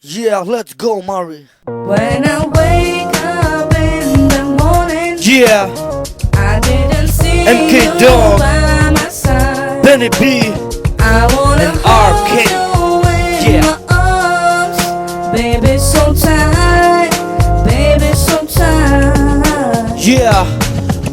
Yeah, let's go, Mari. When I wake up in the morning, Yeah, I didn't see MK you Dog, by my side. Benny B, I wanna and hold RK. you in Yeah. my arms, baby, so tight, baby, so tight. Yeah.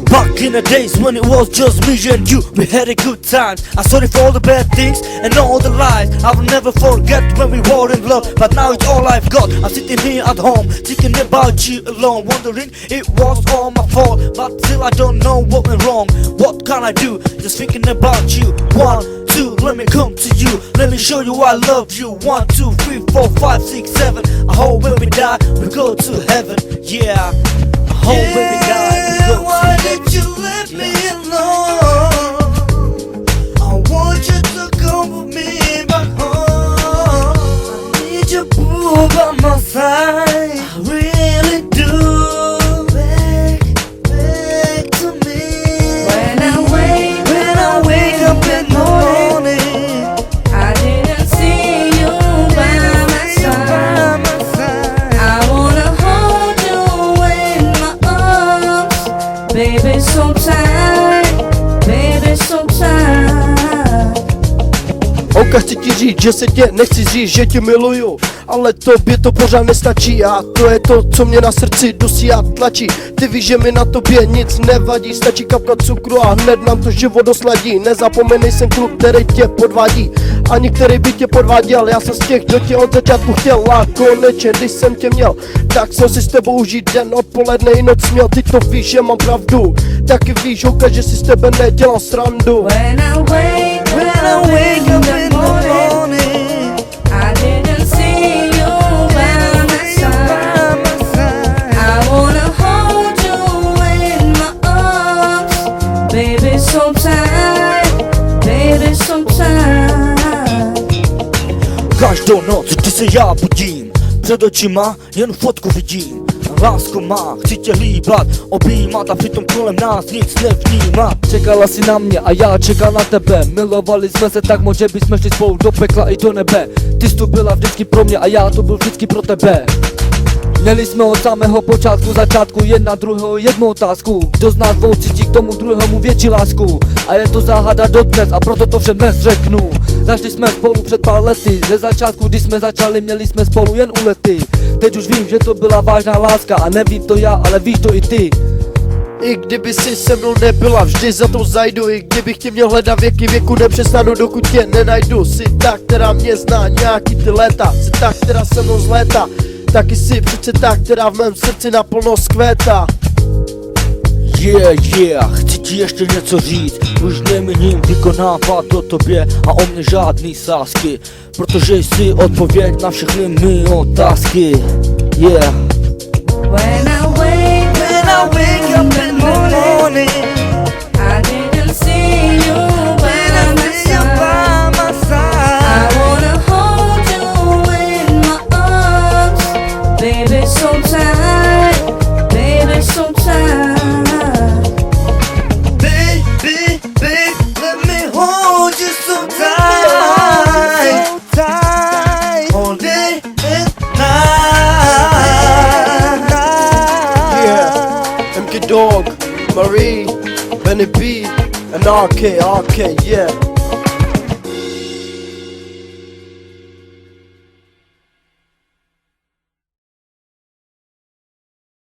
Back in the days when it was just me and you, we had a good time. I'm sorry for all the bad things and all the lies. I will never forget when we were in love, but now it's all I've got. I'm sitting here at home, thinking about you alone, wondering it was all my fault, but still I don't know what went wrong. What can I do? Just thinking about you. 1, 2, let me come to you. Let me show you I love you. 1, 2, 3, 4, 5, 6, 7. I hope when we die we go to heaven. Yeah. I hope when we die we go to Why heaven. did you let me alone? I want you to come with me back home. I need you boo by my side. I really do. Back to me. When I wake up in the morning, I didn't see you by my side. I wanna hold you in my arms, baby, so tight, baby, so tight. Olka, chci ti říct, že se tě nechci říct, že tě miluju, ale tobě to pořád nestačí a to je to, co mě na srdci dusí a tlačí. Ty víš, že mi na tobě nic nevadí, stačí kapka cukru a hned nám to život dosladí. Nezapomeň, nejsem kluk, který tě podvádí, ani který by tě podváděl. Já jsem z těch, kdo tě od začátku chtěl a konečně, když jsem tě měl, tak jsem si s tebou užít den, odpoledne i noc měl. Ty to víš, že mám pravdu, taky víš, holka, že si s tebe nedělám srandu. When I wake up in the morning, I didn't see you by my side. I wanna hold you in my arms, baby, so tight, baby, so tight. Každou noc, kdy se já budím, před očima jen fotku vidím. Lásko má, chci tě líbat, objímat a přitom kolem nás nic nevnímat. Čekala si na mě a já čekal na tebe. Milovali jsme se tak moc, že bychom šli spolu do pekla i do nebe. Ty jsi tu byla vždycky pro mě a já tu byl vždycky pro tebe. Měli jsme od samého začátku jedna druhého jednu otázku. Kdo z nás dvou cítí k tomu druhému větší lásku? A je to záhada dodnes a proto to všem dnes řeknu. Zašli jsme spolu před pár lety, ze začátku, když jsme začali, měli jsme spolu jen úlety. Teď už vím, že to byla vážná láska a nevím to já, ale víš to i ty. I kdyby si se mnou nebyla, vždy za to zajdu. I kdybych tě měl hledat věky věku, nepřestanu, dokud tě nenajdu. Jsi ta, která mě zná nějaký ty léta, jsi ta, která se mnou zléta. Taky jsi přece ta, která v mém srdci naplno zkvétá. Yeah, chci ti ještě něco říct. Už neměním vykonávat o tobě a o mně žádný sásky, protože jsi odpověď na všechny mý otázky. Yeah. When I wake up in the morning, I didn't see you by my side. I wanna hold you in my arms, baby, so tight, baby, so tight. baby, let me hold you so tight, so tight, all day and night. Yeah, MK Dog, Marie, Benny B, and RK, yeah.